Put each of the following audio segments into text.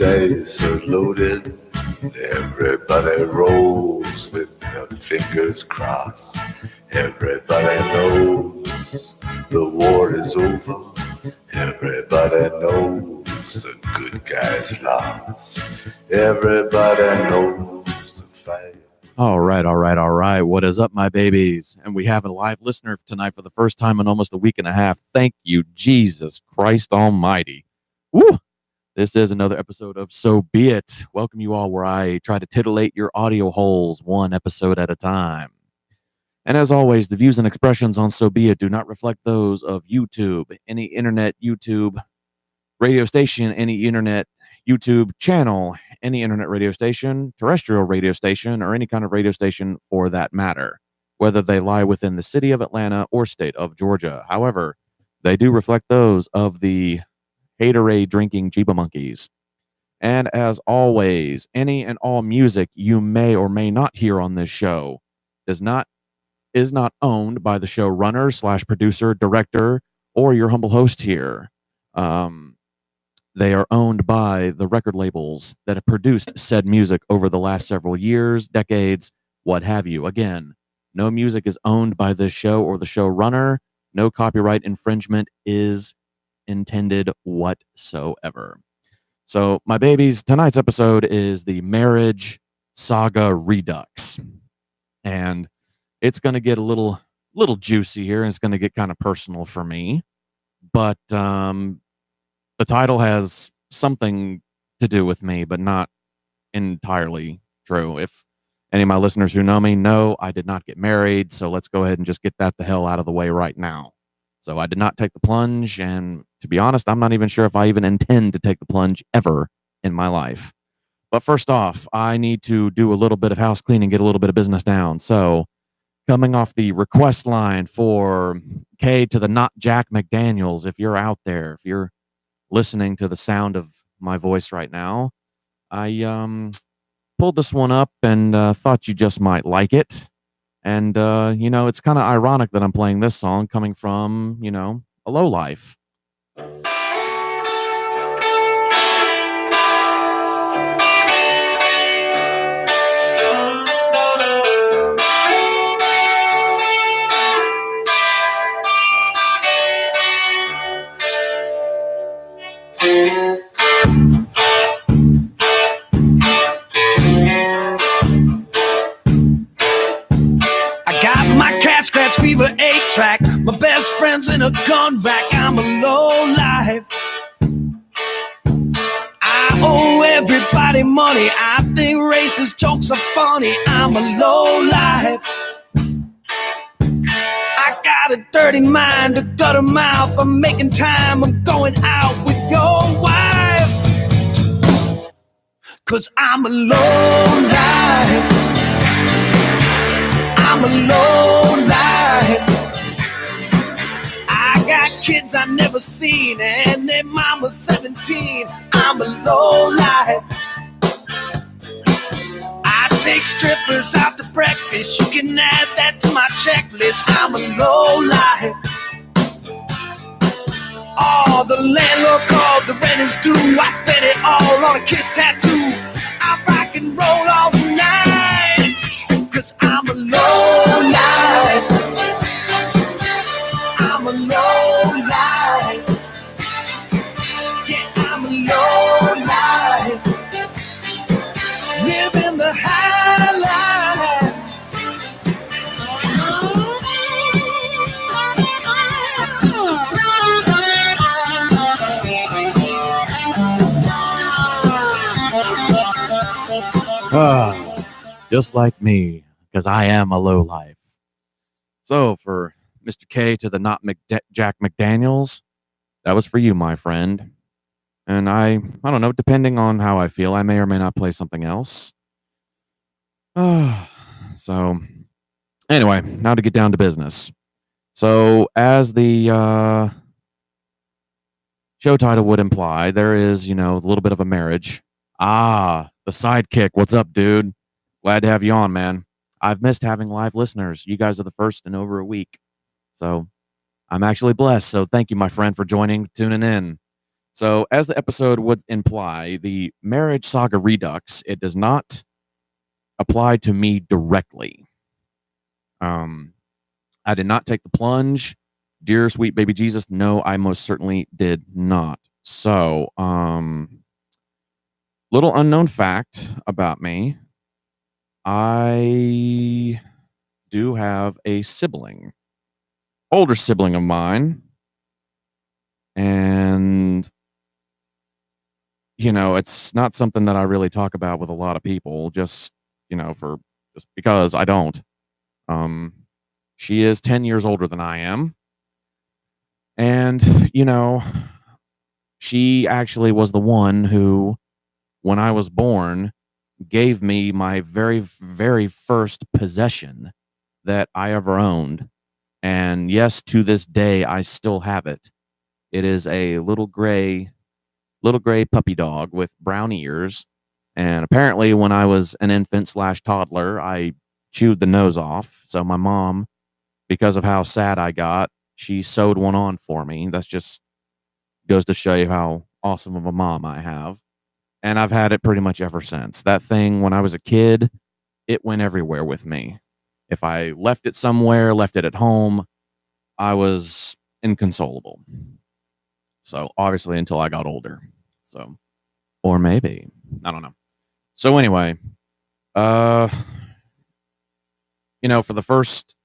dice are loaded. Everybody rolls with their fingers crossed. Everybody knows the war is over. Everybody knows the good guys lost. Everybody knows the fight. All right. What is up, my babies? And we have a live listener tonight for the first time in almost a week and a half. Thank you, Jesus Christ Almighty. Woo! This is another episode of So Be It. Welcome you all, where I try to titillate your audio holes one episode at a time. And as always, the views and expressions on So Be It do not reflect those of YouTube, any internet YouTube radio station, any internet YouTube channel, any internet radio station, terrestrial radio station, or any kind of radio station for that matter, whether they lie within the city of Atlanta or state of Georgia. However, they do reflect those of the haterade drinking Jeeba monkeys. And as always, any and all music you may or may not hear on this show is not owned by the showrunner / producer, director, or your humble host here. They are owned by the record labels that have produced said music over the last several years, decades, what have you. Again, no music is owned by this show or the showrunner. No copyright infringement is intended whatsoever. So, my babies, tonight's episode is the Marriage Saga Redux. And it's going to get a little juicy here, and it's going to get kind of personal for me. But the title has something to do with me, but not entirely true. If any of my listeners who know me know, I did not get married, so let's go ahead and just get that the hell out of the way right now. So I did not take the plunge, and to be honest, I'm not even sure if I even intend to take the plunge ever in my life. But first off, I need to do a little bit of house cleaning, get a little bit of business down. So coming off the request line for K to the not Jack McDaniels, if you're out there, if you're listening to the sound of my voice right now, I pulled this one up and thought you just might like it. And, it's kind of ironic that I'm playing this song coming from, a lowlife. Fever 8-track, my best friend's in a gun rack. I'm a low life. I owe everybody money. I think racist jokes are funny. I'm a low life. I got a dirty mind, a gutter mouth. I'm making time, I'm going out with your wife. 'Cause I'm a low life. I'm a low life. I got kids I've never seen, and their mama's 17. I'm a low life. I take strippers out to breakfast. You can add that to my checklist. I'm a low life. Oh, the landlord called, the rent is due. I spent it all on a kiss tattoo. I rock and roll all night, 'cause I'm a low life. I'm a low life. Yeah, I'm a low life. Living the high life. Just like me, because I am a lowlife. So for Mr. K to the not Jack McDaniels, that was for you, my friend. And I don't know, depending on how I feel, I may or may not play something else. So anyway, now to get down to business. So as the show title would imply, there is, a little bit of a marriage. The sidekick. What's up, dude? Glad to have you on, man. I've missed having live listeners. You guys are the first in over a week. So I'm actually blessed. So thank you, my friend, for joining, tuning in. So, as the episode would imply, the marriage saga Redux, it does not apply to me directly. I did not take the plunge. Dear sweet baby Jesus, no, I most certainly did not. So, little unknown fact about me, I do have a sibling, older sibling of mine, and it's not something that I really talk about with a lot of people, just for just because I don't. Um, she is 10 years older than I am, and she actually was the one who, when I was born, gave me my very, very first possession that I ever owned. And yes, to this day, I still have it. It is a little gray puppy dog with brown ears. And apparently, when I was an infant slash toddler, I chewed the nose off. So my mom, because of how sad I got, she sewed one on for me. That's just goes to show you how awesome of a mom I have. And I've had it pretty much ever since. That thing, when I was a kid, it went everywhere with me. If I left it somewhere, left it at home, I was inconsolable. So obviously until I got older. So, or maybe, I don't know. So anyway, uh, for the first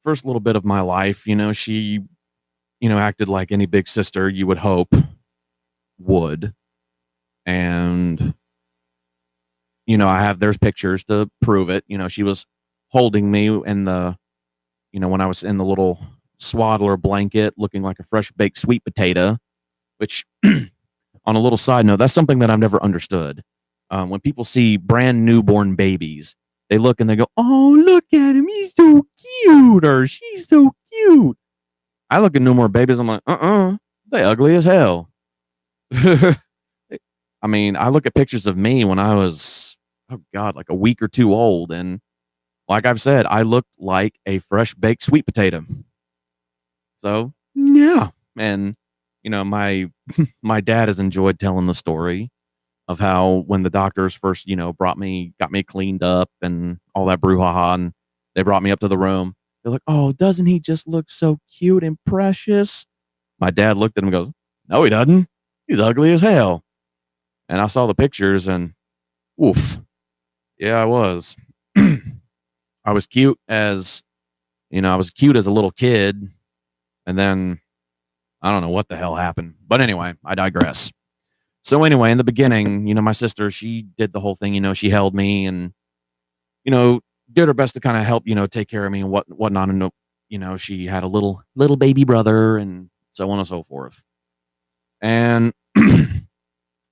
little bit of my life, she, acted like any big sister you would hope would. And, there's pictures to prove it. She was holding me in when I was in the little swaddler blanket looking like a fresh baked sweet potato, which on a little side note, that's something that I've never understood. When people see brand newborn babies, they look and they go, "Oh, look at him. He's so cute," or "She's so cute." I look at newborn babies, I'm like, they ugly as hell. I mean, I look at pictures of me when I was, oh God, like a week or two old. And like I've said, I looked like a fresh baked sweet potato. So, yeah. And, my my dad has enjoyed telling the story of how when the doctors first, got me cleaned up and all that brouhaha, and they brought me up to the room. They're like, "Oh, doesn't he just look so cute and precious?" My dad looked at him and goes, "No, he doesn't. He's ugly as hell." And I saw the pictures and oof. Yeah, I was. I was cute as, I was cute as a little kid. And then I don't know what the hell happened. But anyway, I digress. So anyway, in the beginning, my sister, she did the whole thing, she held me and, did her best to kind of help, take care of me and whatnot. And, she had a little baby brother and so on and so forth. And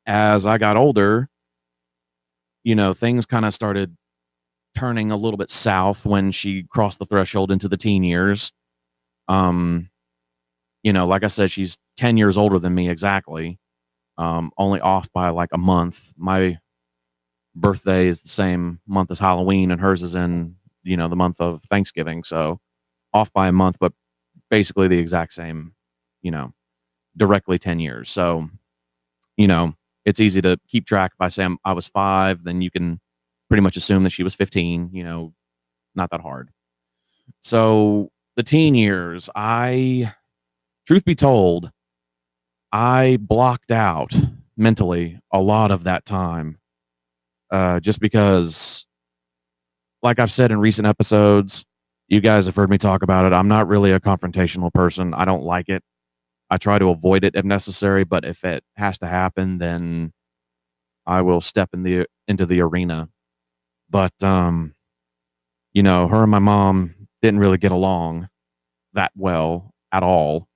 as I got older, things kind of started turning a little bit south when she crossed the threshold into the teen years. Like I said, she's 10 years older than me exactly. Only off by like a month. My birthday is the same month as Halloween and hers is in, the month of Thanksgiving. So off by a month, but basically the exact same, directly 10 years. So, it's easy to keep track. If I say I was 5, then you can pretty much assume that she was 15, not that hard. So the teen years, truth be told, I blocked out mentally a lot of that time. Just because, like I've said in recent episodes, you guys have heard me talk about it. I'm not really a confrontational person. I don't like it. I try to avoid it if necessary, but if it has to happen, then I will step into the arena. But her and my mom didn't really get along that well at all.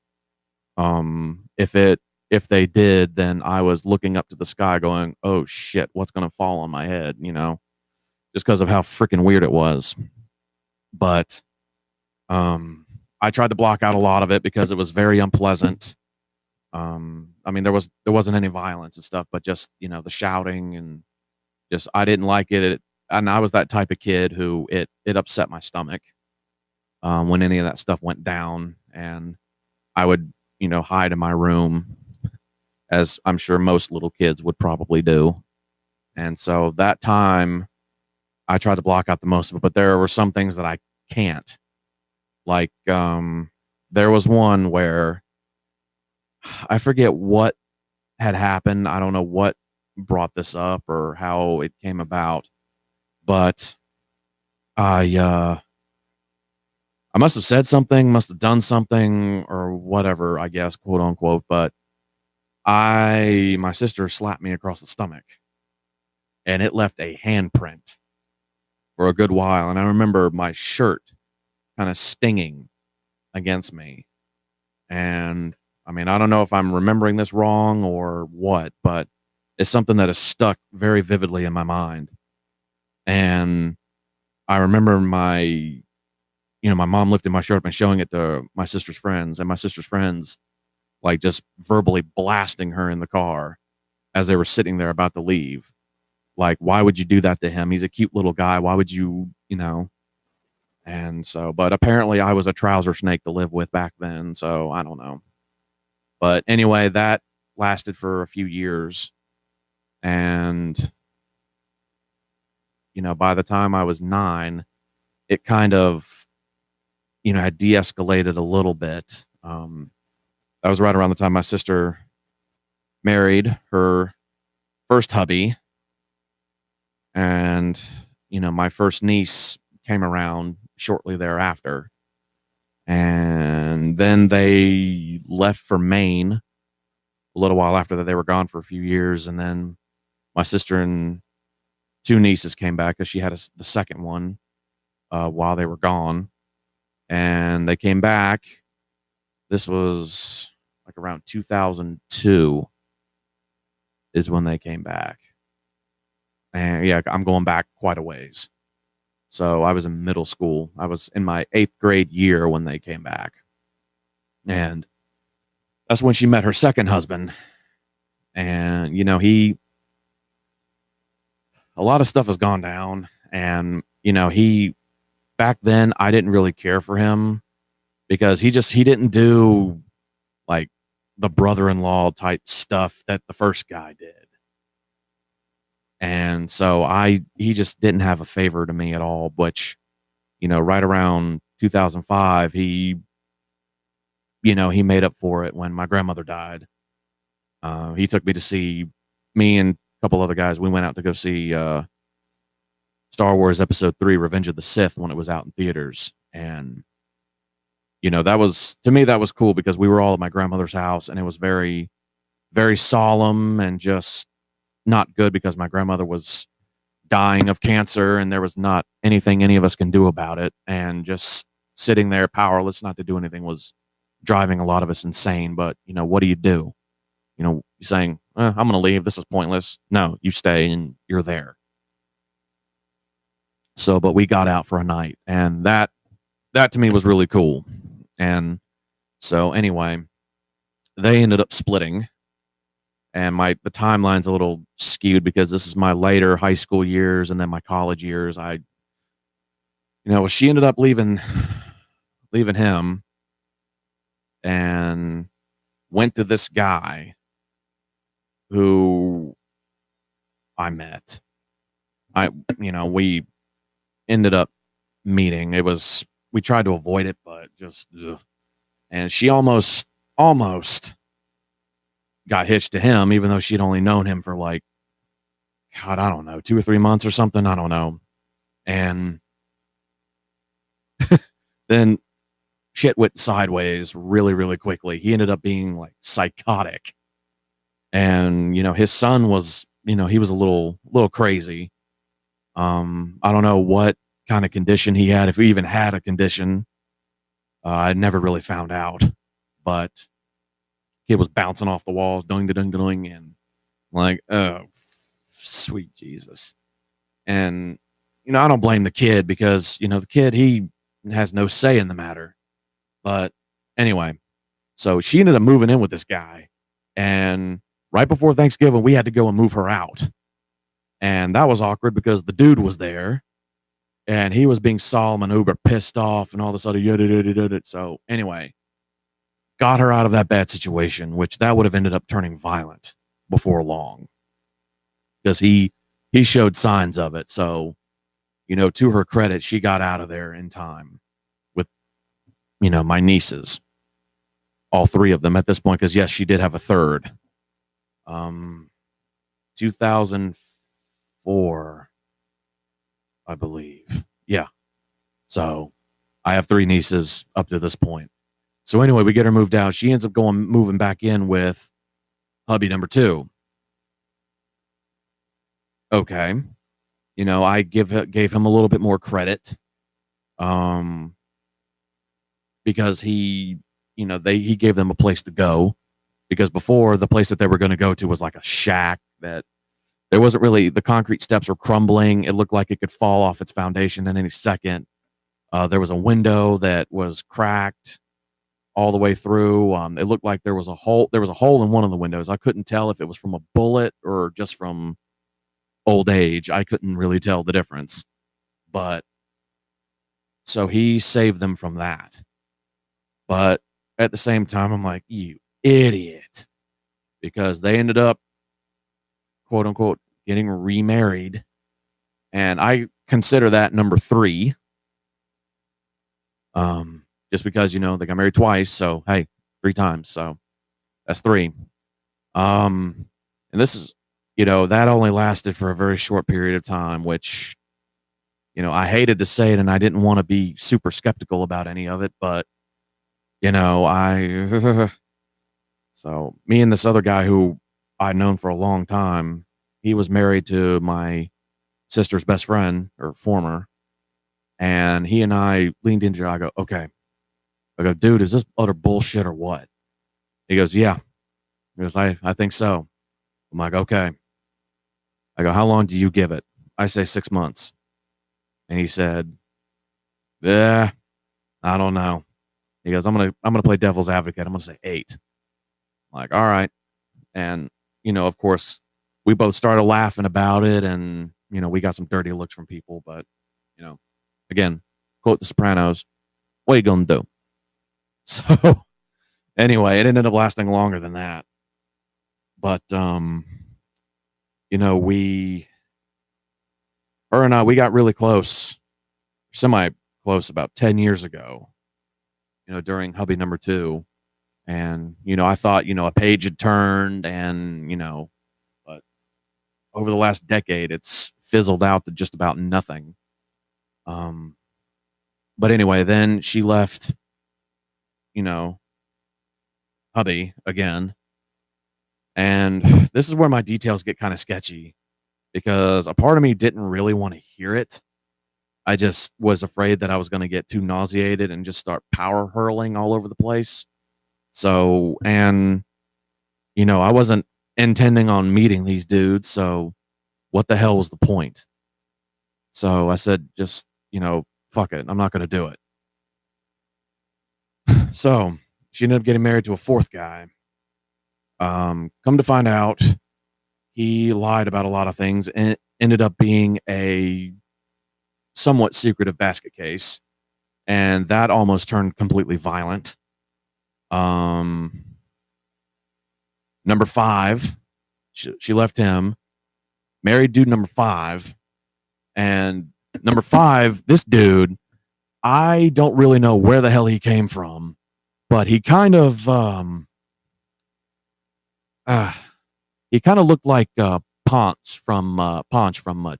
If they did, then I was looking up to the sky going, "Oh shit, what's going to fall on my head?" Just because of how freaking weird it was. But I tried to block out a lot of it because it was very unpleasant. I mean, there wasn't any violence and stuff, but just the shouting and just I didn't like it. And I was that type of kid who it upset my stomach when any of that stuff went down, and I would hide in my room as I'm sure most little kids would probably do. And so that time I tried to block out the most of it, but there were some things that I can't. Like, there was one where I forget what had happened. I don't know what brought this up or how it came about, but I must have said something, must have done something or whatever, I guess, quote unquote, but my sister slapped me across the stomach and it left a handprint for a good while. And I remember my shirt kind of stinging against me. And I mean, I don't know if I'm remembering this wrong or what, but it's something that is stuck very vividly in my mind. And I remember my mom lifting my shirt up and showing it to my sister's friends, and my sister's friends like just verbally blasting her in the car as they were sitting there about to leave. Like, why would you do that to him? He's a cute little guy. Why would you, And so, but apparently I was a trouser snake to live with back then. So I don't know. But anyway, that lasted for a few years. And, by the time I was 9, it kind of, had de-escalated a little bit. That was right around the time my sister married her first hubby. And, my first niece came around shortly thereafter. And then they left for Maine a little while after that. They were gone for a few years. And then my sister and 2 nieces came back because she had the second one while they were gone. And they came back. This was like around 2002 is when they came back. And yeah, I'm going back quite a ways. So I was in middle school. I was in my 8th grade year when they came back. And that's when she met her second husband. And, a lot of stuff has gone down. And, back then I didn't really care for him because he didn't do like the brother-in-law type stuff that the first guy did. And so he just didn't have a favor to me at all, which, right around 2005, he made up for it when my grandmother died. He took me to see me and a couple other guys. We went out to go see Star Wars Episode 3, Revenge of the Sith, when it was out in theaters. And, that was cool because we were all at my grandmother's house and it was very, very solemn and just not good because my grandmother was dying of cancer and there was not anything any of us can do about it. And just sitting there powerless, not to do anything, was driving a lot of us insane. But, what do? You're saying, I'm going to leave. This is pointless. No, you stay and you're there. So, but we got out for a night and that to me was really cool. And so anyway, they ended up splitting. And the timeline's a little skewed because this is my later high school years and then my college years. She ended up leaving him and went to this guy who I met. We ended up meeting. We tried to avoid it, but just, ugh. And she almost got hitched to him, even though she'd only known him for like, God, I don't know, 2 or 3 months or something. I don't know. And then shit went sideways really, really quickly. He ended up being like psychotic. And, his son was, he was a little crazy. I don't know what kind of condition he had, if he even had a condition. I never really found out, but kid was bouncing off the walls, doing, and like, oh, sweet Jesus. And, I don't blame the kid because, the kid, he has no say in the matter. But anyway, so she ended up moving in with this guy. And right before Thanksgiving, we had to go and move her out. And that was awkward because the dude was there and he was being solemn and uber pissed off and all this other yada. So anyway, got her out of that bad situation, which that would have ended up turning violent before long, because he showed signs of it. So, to her credit, she got out of there in time with, my nieces, all three of them at this point, because yes, she did have a third. 2004, I believe. Yeah. So I have three nieces up to this point. So anyway, we get her moved out. She ends up moving back in with hubby number 2. Okay. I gave him a little bit more credit. Because he gave them a place to go, because before, the place that they were going to go to was like a shack that there wasn't really, the concrete steps were crumbling. It looked like it could fall off its foundation in any second. There was a window that was cracked all the way through. It looked like there was a hole in one of the windows. I couldn't tell if it was from a bullet or just from old age. I couldn't really tell the difference. But so he saved them from that. But at the same time, I'm like, you idiot, because they ended up, quote unquote, getting remarried. And I consider that number 3. Just because, they got married twice. So, hey, 3 times. So that's 3. And this is, that only lasted for a very short period of time, which, I hated to say it and I didn't want to be super skeptical about any of it, but, so me and this other guy who I'd known for a long time, he was married to my sister's best friend, or former, and he and I leaned into it. I go, okay. I go, dude, is this utter bullshit or what? He goes, yeah. He goes, I think so. I'm like, okay. I go, how long do you give it? I say 6 months. And he said, yeah, I don't know. He goes, I'm gonna play devil's advocate. I'm gonna say 8. I'm like, all right. And, of course, we both started laughing about it, and, we got some dirty looks from people, but, again, quote The Sopranos, what are you gonna do? So anyway, it ended up lasting longer than that. But her and I, we got really close, semi close, about 10 years ago, during hubby number 2. And, I thought, a page had turned, and, but over the last decade, it's fizzled out to just about nothing. But anyway, then she left, hubby again. And this is where my details get kind of sketchy, because a part of me didn't really want to hear it. I just was afraid that I was going to get too nauseated and just start power hurling all over the place. So, and, I wasn't intending on meeting these dudes. So what the hell was the point? So I said, just, fuck it. I'm not going to do it. So she ended up getting married to a 4th guy. Come to find out, he lied about a lot of things, and it ended up being a somewhat secretive basket case. And that almost turned completely violent. Number 5, she left him, married dude number 5. And number 5, this dude, I don't really know where the hell he came from, but he kind of looked like Ponch from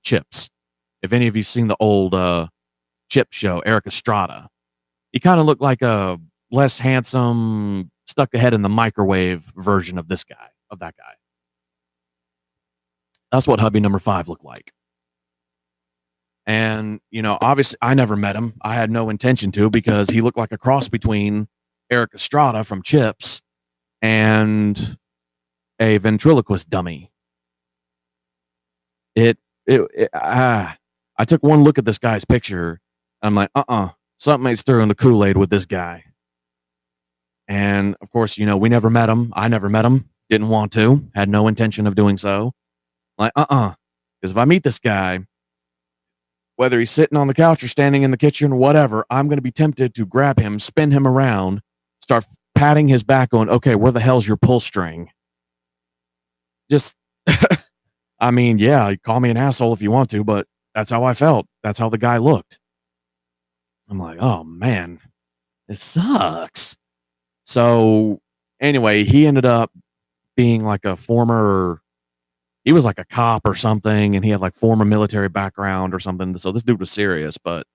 Chips. If any of you seen the old Chip show, Eric Estrada, he kind of looked like a less handsome, stuck the head in the microwave version of that guy. That's what hubby number 5 looked like. And, obviously I never met him. I had no intention to, because he looked like a cross between Eric Estrada from Chips and a ventriloquist dummy. I took one look at this guy's picture. And I'm like, something ain't stirring the Kool-Aid with this guy. And of course, we never met him. I never met him. Didn't want to. Had no intention of doing so. Like, because if I meet this guy, whether he's sitting on the couch or standing in the kitchen or whatever, I'm going to be tempted to grab him, spin him around, start patting his back going, okay, where the hell's your pull string? Just, I mean, yeah, call me an asshole if you want to, but that's how I felt. That's how the guy looked. I'm like, oh man, it sucks. So anyway, he ended up being like he was like a cop or something, and he had like former military background or something. So this dude was serious, but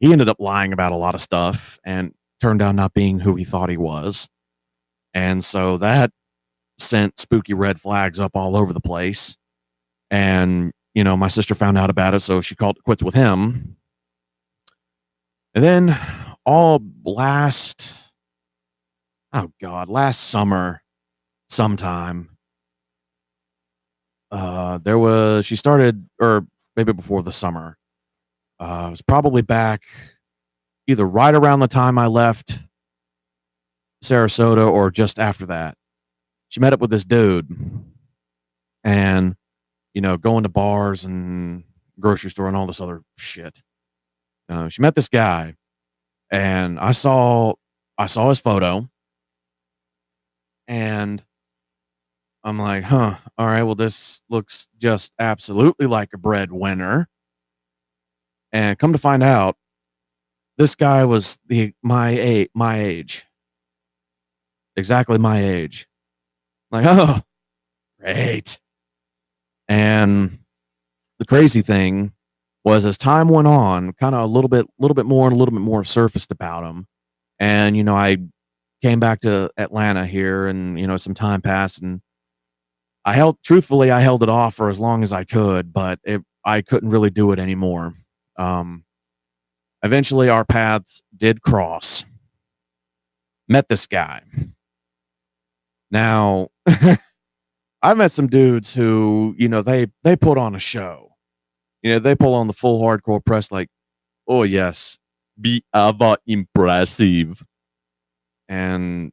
he ended up lying about a lot of stuff and turned out not being who he thought he was. And so that sent spooky red flags up all over the place. And, my sister found out about it, so she called it quits with him. And then last summer sometime, she started, or maybe before the summer, it was probably back either right around the time I left Sarasota or just after that. She met up with this dude and, going to bars and grocery store and all this other shit. She met this guy and I saw his photo and I'm like, huh, all right, well, this looks just absolutely like a breadwinner. And come to find out, this guy was my age. Exactly my age. Like, oh, great. And the crazy thing was, as time went on, kind of a little bit more surfaced about him. And, I came back to Atlanta here and, some time passed and I held it off for as long as I could, but I couldn't really do it anymore. Eventually our paths did cross. Met this guy. Now, I met some dudes who, they put on a show. They pull on the full hardcore press like, oh yes, be ever impressive. And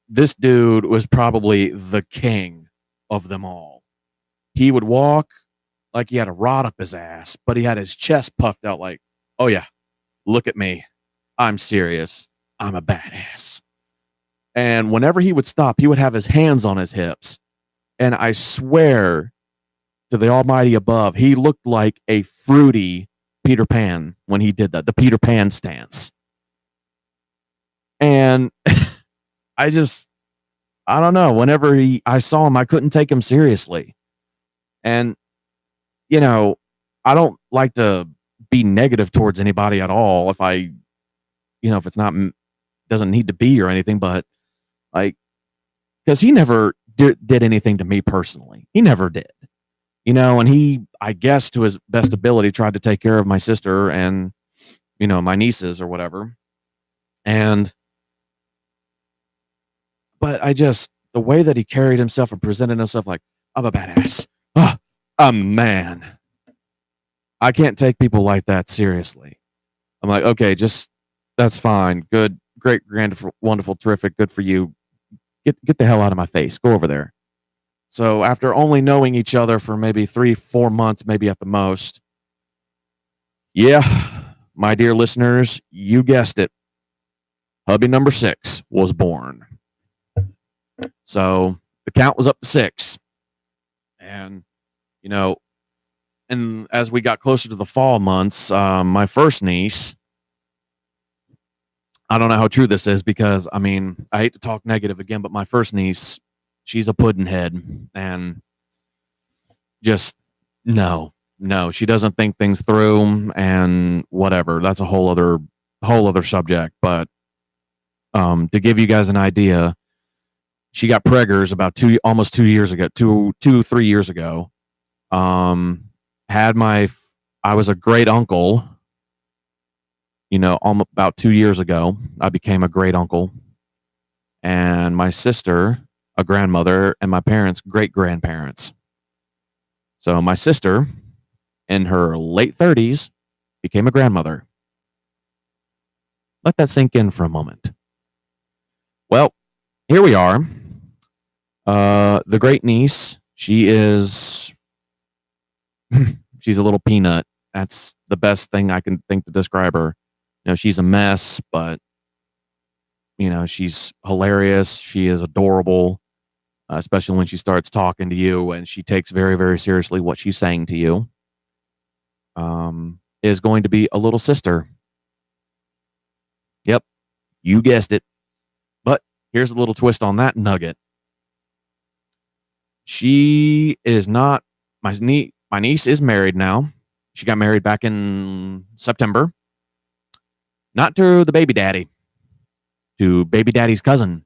this dude was probably the king of them all. He would walk like he had a rod up his ass, but he had his chest puffed out like, oh yeah, look at me. I'm serious. I'm a badass. And whenever he would stop, he would have his hands on his hips. And I swear to the almighty above, he looked like a fruity Peter Pan when he did that, the Peter Pan stance. And I don't know. Whenever I saw him, I couldn't take him seriously. And, I don't like to be negative towards anybody at all if if it's not, doesn't need to be or anything, but like, because he never did anything to me personally. He never did. And he, I guess to his best ability, tried to take care of my sister and, my nieces or whatever. But the way that he carried himself and presented himself like, I'm a badass. Oh, I'm a man. I can't take people like that seriously. I'm like, okay, that's fine. Good, great, grand, wonderful, terrific. Good for you. Get the hell out of my face. Go over there. So after only knowing each other for maybe 3-4 months, maybe at the most, yeah, my dear listeners, you guessed it. Hubby number 6 was born. So the count was up to 6. And, and as we got closer to the fall months, my first niece, I don't know how true this is because, I hate to talk negative again, but my first niece, she's a pudding head and just no, she doesn't think things through and whatever. That's a whole other subject. But to give you guys an idea, she got preggers about almost 2 years ago, 3 years ago. I was a great uncle. About 2 years ago, I became a great uncle, and my sister, a grandmother, and my parents, great grandparents. So my sister, in her late 30s, became a grandmother. Let that sink in for a moment. Well, here we are. The great niece, she's a little peanut. That's the best thing I can think to describe her. She's a mess, but she's hilarious. She is adorable, especially when she starts talking to you, and she takes very, very seriously what she's saying to you. Is going to be a little sister. Yep, you guessed it. But here's a little twist on that nugget. She is not my niece. My niece is married now. She got married back in September. Not to the baby daddy, to baby daddy's cousin.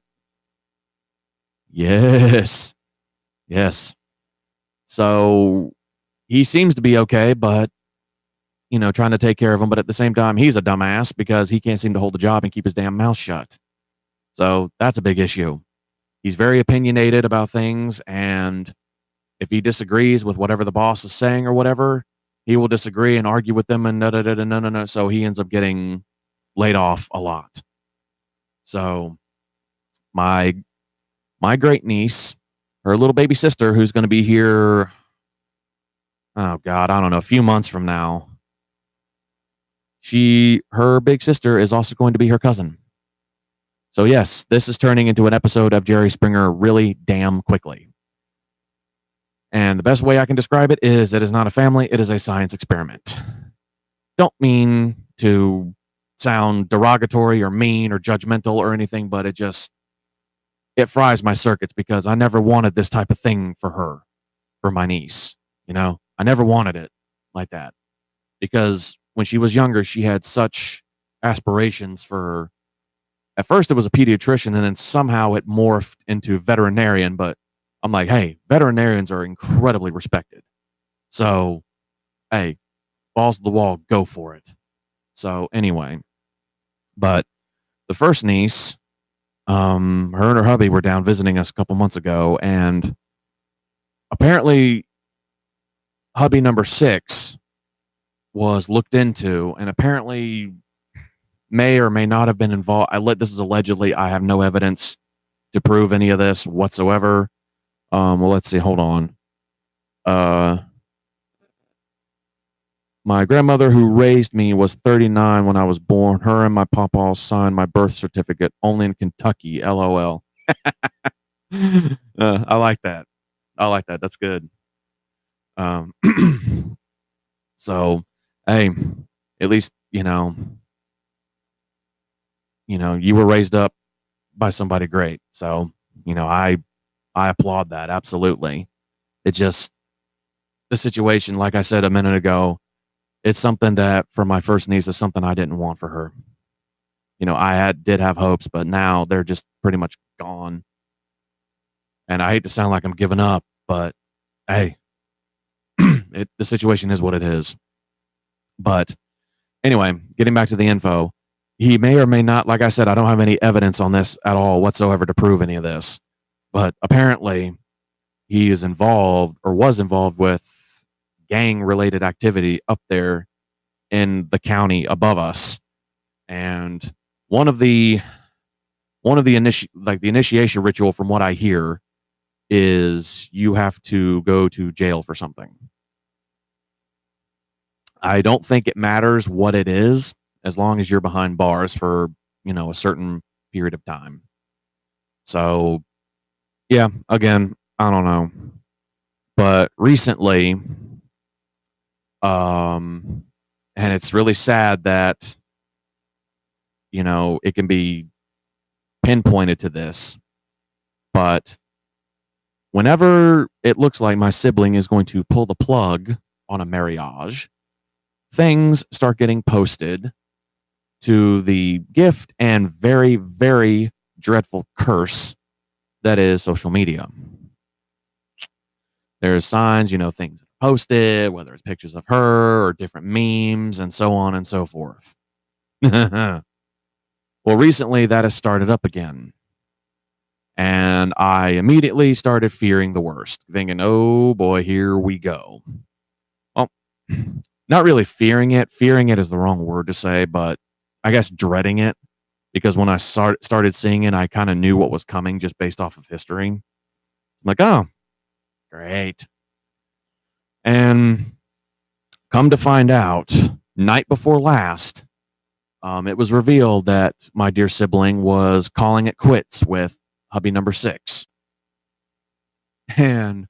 Yes. Yes. So he seems to be okay, but trying to take care of him. But at the same time, he's a dumbass because he can't seem to hold a job and keep his damn mouth shut. So that's a big issue. He's very opinionated about things, and if he disagrees with whatever the boss is saying or whatever, he will disagree and argue with them and no. So he ends up getting laid off a lot. So my great niece, her little baby sister, who's going to be here, oh God, I don't know, a few months from now, her big sister is also going to be her cousin. So yes, this is turning into an episode of Jerry Springer really damn quickly. And the best way I can describe it is it is not a family, it is a science experiment. Don't mean to sound derogatory or mean or judgmental or anything, but it fries my circuits because I never wanted this type of thing for her, for my niece. I never wanted it like that because when she was younger, she had such aspirations for, at first it was a pediatrician and then somehow it morphed into veterinarian. But I'm like, hey, veterinarians are incredibly respected. So, hey, balls to the wall, go for it. So anyway, but the first niece, her and her hubby were down visiting us a couple months ago, and apparently hubby number 6 was looked into and apparently may or may not have been involved. This is allegedly. I have no evidence to prove any of this whatsoever. Well, let's see. Hold on. My grandmother who raised me was 39 when I was born. Her and my papa signed my birth certificate only in Kentucky. LOL. I like that. That's good. So, hey, at least, you were raised up by somebody great. So, I applaud that. Absolutely. It just, the situation, like I said a minute ago, it's something that for my first niece is something I didn't want for her. I did have hopes, but now they're just pretty much gone. And I hate to sound like I'm giving up, but hey, the situation is what it is. But anyway, getting back to the info, he may or may not, like I said, I don't have any evidence on this at all whatsoever to prove any of this. But apparently he is involved or was involved with gang related activity up there in the county above us. And one of the initiation ritual, from what I hear, is you have to go to jail for something. I don't think it matters what it is as long as you're behind bars for, a certain period of time. So, yeah, again, I don't know. But recently, and it's really sad that, it can be pinpointed to this, but whenever it looks like my sibling is going to pull the plug on a marriage, things start getting posted to the gift and very, very dreadful curse that is social media. There's signs, things posted, whether it's pictures of her or different memes and so on and so forth. Well, recently that has started up again. And I immediately started fearing the worst, thinking, oh boy, here we go. Well, not really fearing it. Fearing it is the wrong word to say, but I guess dreading it, because when I started seeing it, I kind of knew what was coming just based off of history. I'm like, oh, great. And come to find out, night before last, it was revealed that my dear sibling was calling it quits with hubby number 6. And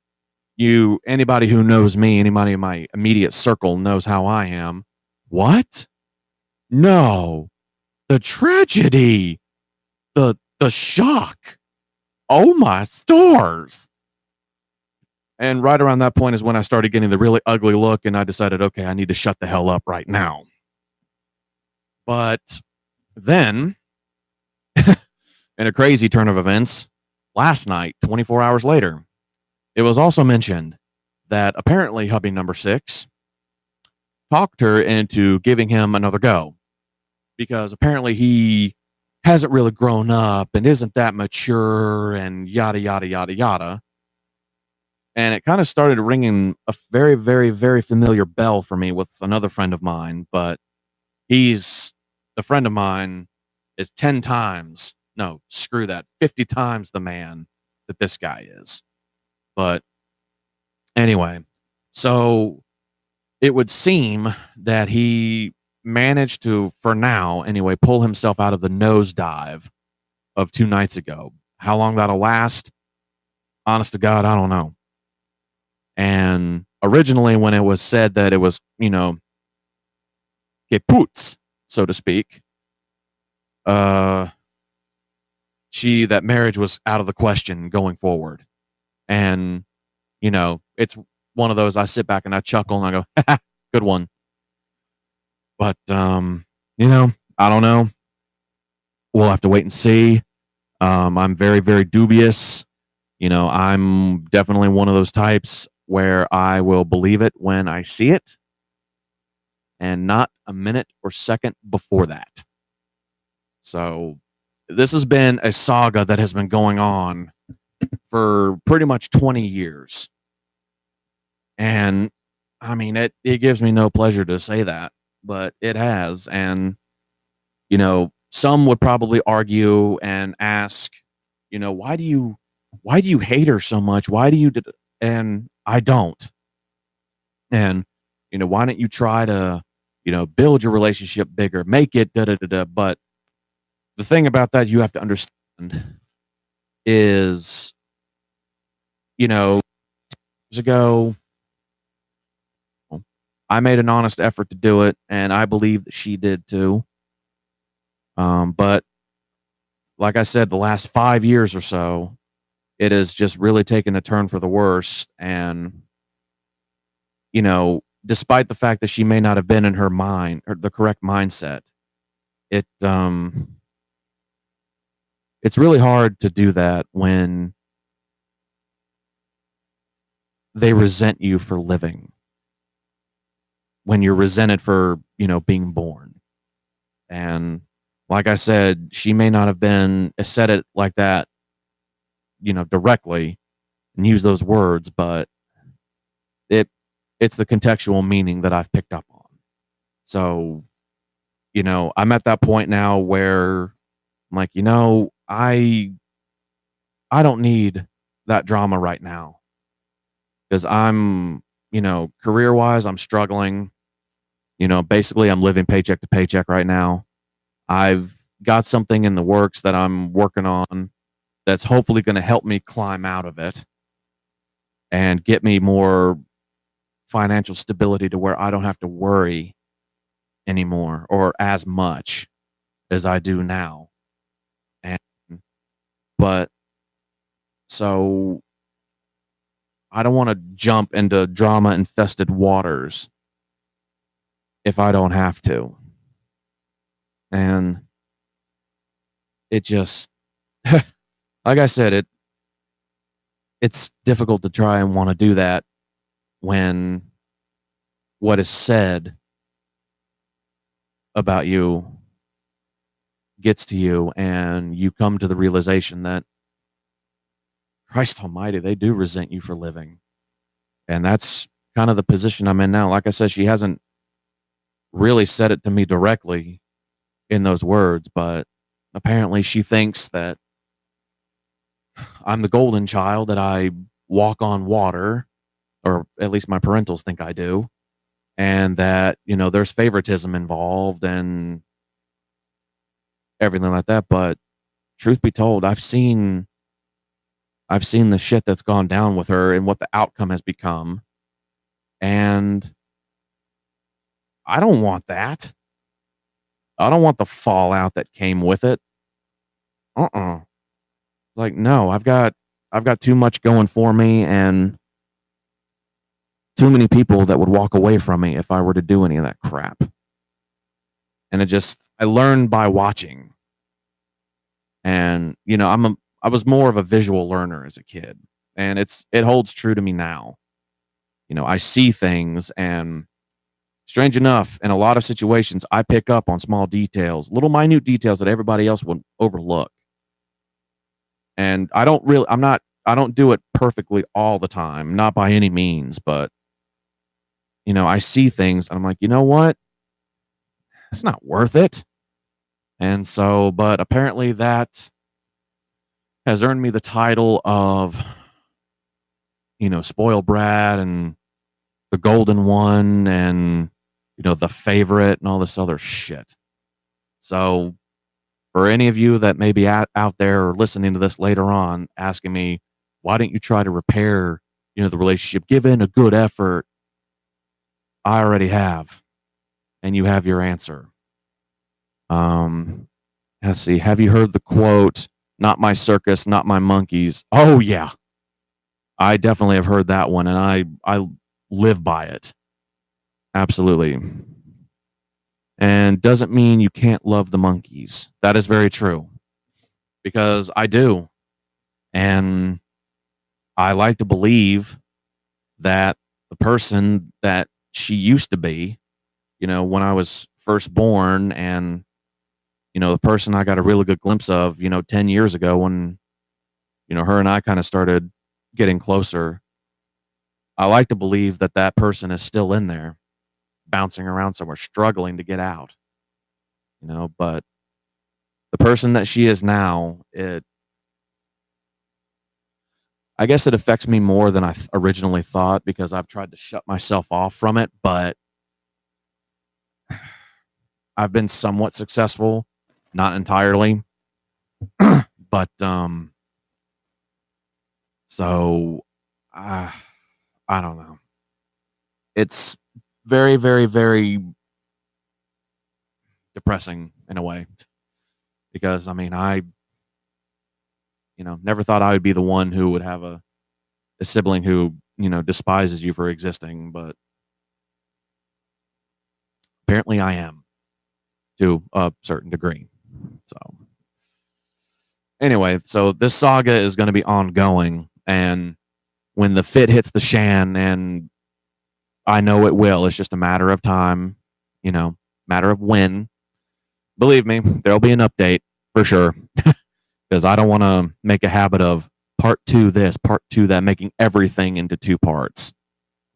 anybody who knows me, anybody in my immediate circle knows how I am. What? No. The tragedy. The shock. Oh my stars. And right around that point is when I started getting the really ugly look, and I decided, okay, I need to shut the hell up right now. But then, in a crazy turn of events, last night, 24 hours later, it was also mentioned that apparently hubby number 6 talked her into giving him another go, because apparently he hasn't really grown up and isn't that mature and yada, yada, yada, yada. And it kind of started ringing a very, very, very familiar bell for me with another friend of mine, but the friend of mine is 10 times, no, screw that, 50 times the man that this guy is. But anyway, so it would seem that he managed to, for now anyway, pull himself out of the nosedive of 2 nights ago. How long that'll last, honest to God, I don't know. And originally, when it was said that it was, kaput, so to speak, that marriage was out of the question going forward. And, it's one of those, I sit back and I chuckle and I go, good one. But, I don't know. We'll have to wait and see. I'm very, very dubious. I'm definitely one of those types where I will believe it when I see it and not a minute or second before that. So this has been a saga that has been going on for pretty much 20 years. And I mean, it gives me no pleasure to say that, but it has. And, some would probably argue and ask, why do you hate her so much? Why do you, and I don't. And, why don't you try to, build your relationship bigger, make it da da da da. But the thing about that you have to understand is, years ago, I made an honest effort to do it, and I believe that she did too. But like I said, the last 5 years or so, it has just really taken a turn for the worse. And, despite the fact that she may not have been in her mind or the correct mindset, it's really hard to do that when they resent you for living, when you're resented for, being born. And like I said, she may not have said it like that, directly and use those words, but it's the contextual meaning that I've picked up on. So, I'm at that point now where I'm like, I don't need that drama right now, because I'm, career wise, I'm struggling. Basically I'm living paycheck to paycheck right now. I've got something in the works that I'm working on that's hopefully going to help me climb out of it and get me more financial stability to where I don't have to worry anymore or as much as I do now. But so I don't want to jump into drama infested waters if I don't have to. And it just, like I said, it's difficult to try and want to do that when what is said about you gets to you and you come to the realization that, Christ almighty, they do resent you for living. And that's kind of the position I'm in now. Like I said, she hasn't really said it to me directly in those words, but apparently she thinks that I'm the golden child, that I walk on water, or at least my parentals think I do, and that, there's favoritism involved, and everything like that. But truth be told, I've seen the shit that's gone down with her and what the outcome has become. And I don't want that. I don't want the fallout that came with it. It's like, no, I've got too much going for me and too many people that would walk away from me if I were to do any of that crap. And I learned by watching. And, you know, I was more of a visual learner as a kid, and it holds true to me now. You know, I see things, and strange enough, in a lot of situations, I pick up on small details, little minute details that everybody else would overlook. And I don't do it perfectly all the time, not by any means, but, you know, I see things and I'm like, you know what? It's not worth it. And so, but apparently that has earned me the title of, you know, spoiled brat and the golden one and, you know, the favorite and all this other shit. So for any of you that may be out there or listening to this later on, asking me, why don't you try to repair, you know, the relationship, give in a good effort? I already have. And you have your answer. Let's see. Have you heard the quote, "Not my circus, not my monkeys"? Oh yeah. I definitely have heard that one, and I live by it. Absolutely. And doesn't mean you can't love the monkeys. That is very true. Because I do. And I like to believe that the person that she used to be, you know, when I was first born, and, you know, the person I got a really good glimpse of, you know, 10 years ago when, you know, her and I kind of started getting closer. I like to believe that that person is still in there, bouncing around somewhere, struggling to get out, you know, but the person that she is now, I guess it affects me more than I originally thought, because I've tried to shut myself off from it, but I've been somewhat successful, not entirely, but so I don't know. It's very, very, very depressing in a way, because I mean, you know, never thought I would be the one who would have a sibling who, you know, despises you for existing, but apparently I am, to a certain degree. So anyway, so this saga is going to be ongoing, and when the fit hits the shan, and I know it will, it's just a matter of time, you know, matter of when. Believe me, there'll be an update for sure, because I don't want to make a habit of part 2 this, part 2 that, making everything into 2 parts.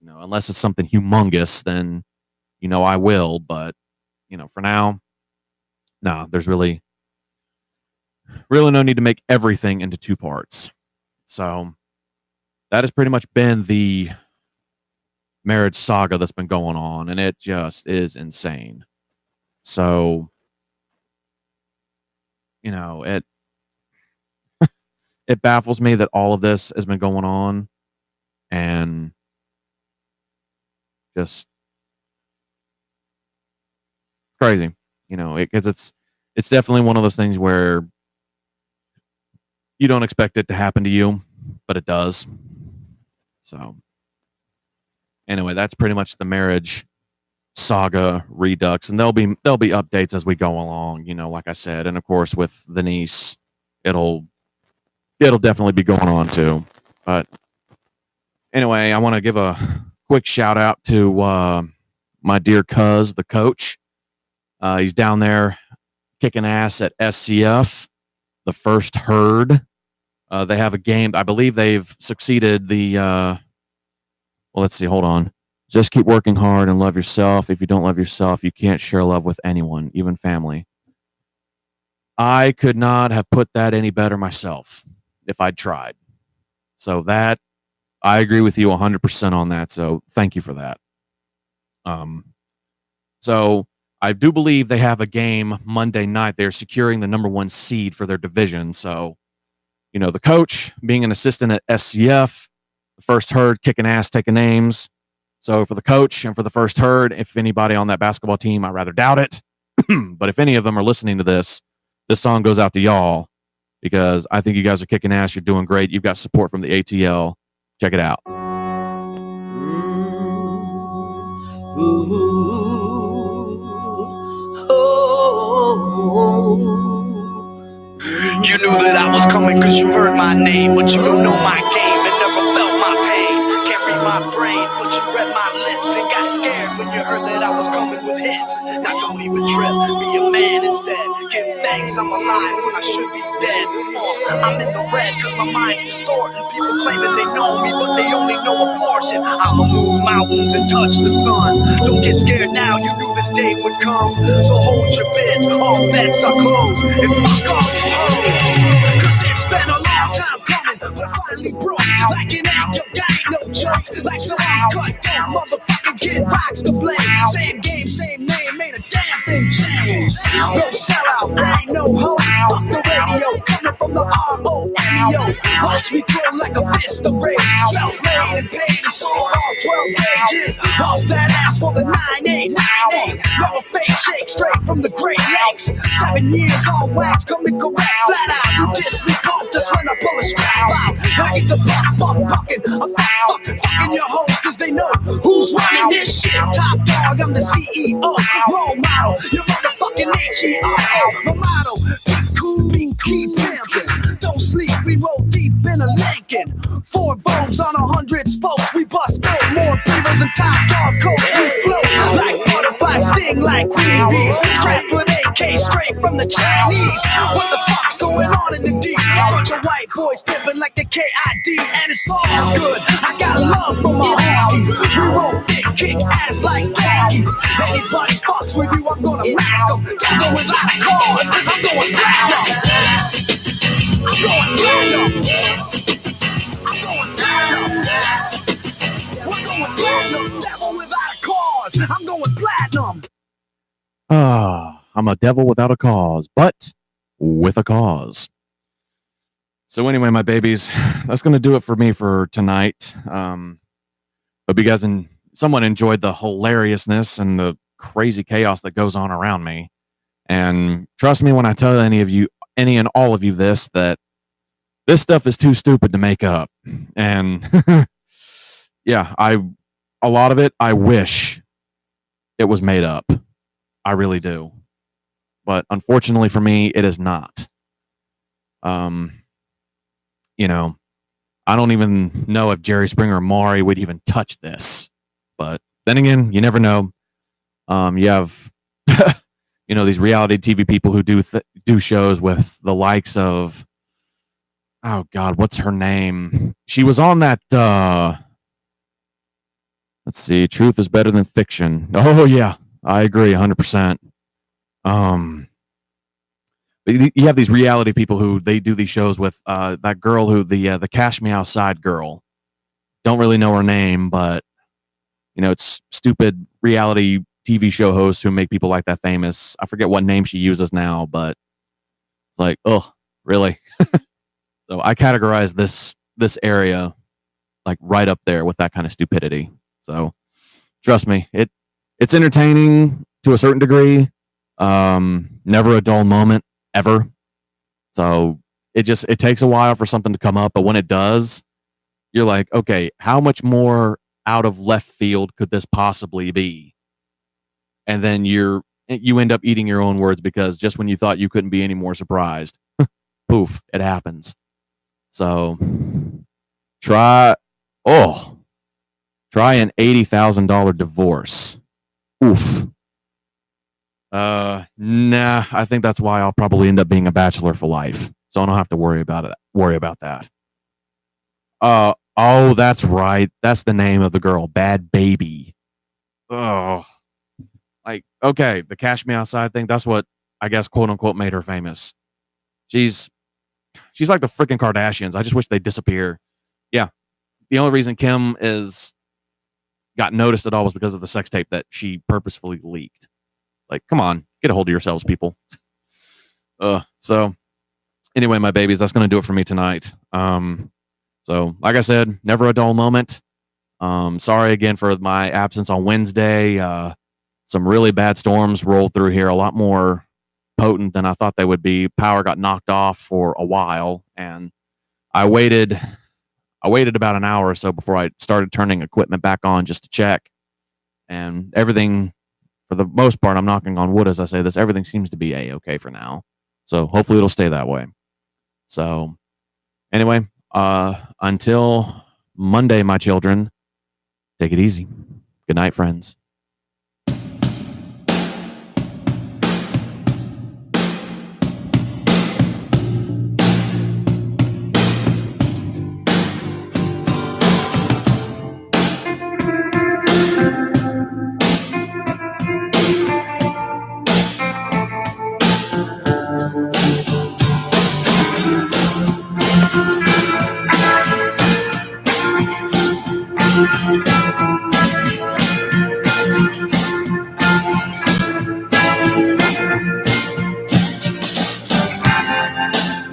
You know, unless it's something humongous, then, you know, I will, but, you know, for now, no, there's really no need to make everything into 2 parts. So that has pretty much been the marriage saga that's been going on, and it just is insane. So, you know, it baffles me that all of this has been going on, and just crazy, you know, because it's definitely one of those things where you don't expect it to happen to you, but it does. So anyway, that's pretty much the marriage saga Redux, and there'll be updates as we go along, you know, like I said, and of course with the niece, it'll definitely be going on too. But anyway, I want to give a quick shout out to my dear cuz, the coach. He's down there kicking ass at SCF, the first herd. They have a game. I believe they've succeeded the well, let's see, hold on. Just keep working hard and love yourself. If you don't love yourself, you can't share love with anyone, even family. I could not have put that any better myself if I'd tried. So that, I agree with you 100% on that. So thank you for that. So I do believe they have a game Monday night. They're securing the number 1 seed for their division. So, the coach being an assistant at SCF, the first herd kicking ass, taking names. So for the coach and for the first herd, if anybody on that basketball team, I rather doubt it. But if any of them are listening to this song goes out to y'all because I think you guys are kicking ass. You're doing great. You've got support from the ATL. Check it out. You knew that I was coming cause you heard my name, but you don't know my game and never felt my pain. Can't read my brain, but you read my lips and got scared when you heard that I was coming with hits. Now don't even trip, be a man instead. Give thanks I'm alive when I should be dead. I'm in the red cause my mind's distorting. People claiming they know me, but they only know a portion. I'ma move mountains and touch the sun. Don't get scared now, you knew this day would come. So hold your bids, all bets are closed. And fuck off your hoes. Cause it's been a long time coming, but finally broke. Like an act, your guy ain't no joke. Like somebody cut down, motherfucking kid rocks the blame. Same game, same name, ain't a damn thing changed. No sellout, there ain't no hope. Fuck the radio, coming from the ROMEO. Watch me grow like a fist of rage. Self-made and paid and sold off 12 pages. Off that ass for the 9898. Never fake shake, straight from the Great Lakes. 7 years on wax, coming correct, flat out. You diss me, both just when I pull a strap out. I get the bucking. I'm fucking your hoes, cause they know who's running this shit. Top dog, I'm the CEO. Role model, your motherfucking HERO. My motto, keep cool, keep pimping. Don't sleep, we roll deep in a Lincoln. 4 bones on 100 spokes. We bust both, more beavers and top dog coats. We float like butterfly, sting like queen bees. Strapped with AK straight from the Chinese. What the fuck's going on in the D? Bunch of white boys pimping like the KID, and it's all good. I got love for my honkies. We roll thick, kick ass like donkeys. Anybody fucks with you, I'm gonna mack them. Don't go without a cause. I'm going platinum. I'm going platinum. I'm going platinum. We're going platinum. Devil without a cause. I'm going platinum. I'm a devil without a cause, but with a cause. So anyway, my babies, that's going to do it for me for tonight. Hope you guys somewhat enjoyed the hilariousness and the crazy chaos that goes on around me. And trust me when I tell any and all of you this, that this stuff is too stupid to make up. And yeah, a lot of it, I wish it was made up. I really do. But unfortunately for me, it is not. I don't even know if Jerry Springer or Maury would even touch this. But then again, you never know. You have, these reality TV people who do shows with the likes of, oh God, what's her name? She was on that, let's see, Truth is Better Than Fiction. Oh yeah, I agree 100%. But you have these reality people who they do these shows with, that girl who the Cash Me Outside girl. Don't really know her name, but it's stupid reality TV show hosts who make people like that famous. I forget what name she uses now, but like, oh, really? So I categorize this area like right up there with that kind of stupidity. So trust me, it's entertaining to a certain degree. Never a dull moment ever. So it takes a while for something to come up, but when it does, you're like, okay, how much more out of left field could this possibly be? And then you end up eating your own words, because just when you thought you couldn't be any more surprised, poof, it happens. So try an $80,000 divorce. Oof. Nah, I think that's why I'll probably end up being a bachelor for life. So I don't have to worry about that. Oh, that's right. That's the name of the girl, Bad Baby. Oh, like, okay, the Cash Me Outside thing, that's what I guess quote unquote made her famous. She's like the freaking Kardashians. I just wish they'd disappear. Yeah. The only reason Kim got noticed at all was because of the sex tape that she purposefully leaked. Like, come on, get a hold of yourselves, people. So anyway, my babies, that's going to do it for me tonight. So like I said, never a dull moment. Sorry again for my absence on Wednesday. Some really bad storms rolled through here, a lot more potent than I thought they would be. Power got knocked off for a while, and I waited about an hour or so before I started turning equipment back on just to check. And everything, for the most part, I'm knocking on wood as I say this, everything seems to be A-okay for now. So hopefully it'll stay that way. So anyway, until Monday, my children, take it easy. Good night, friends.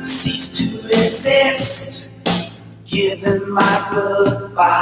Cease to resist, giving my goodbye.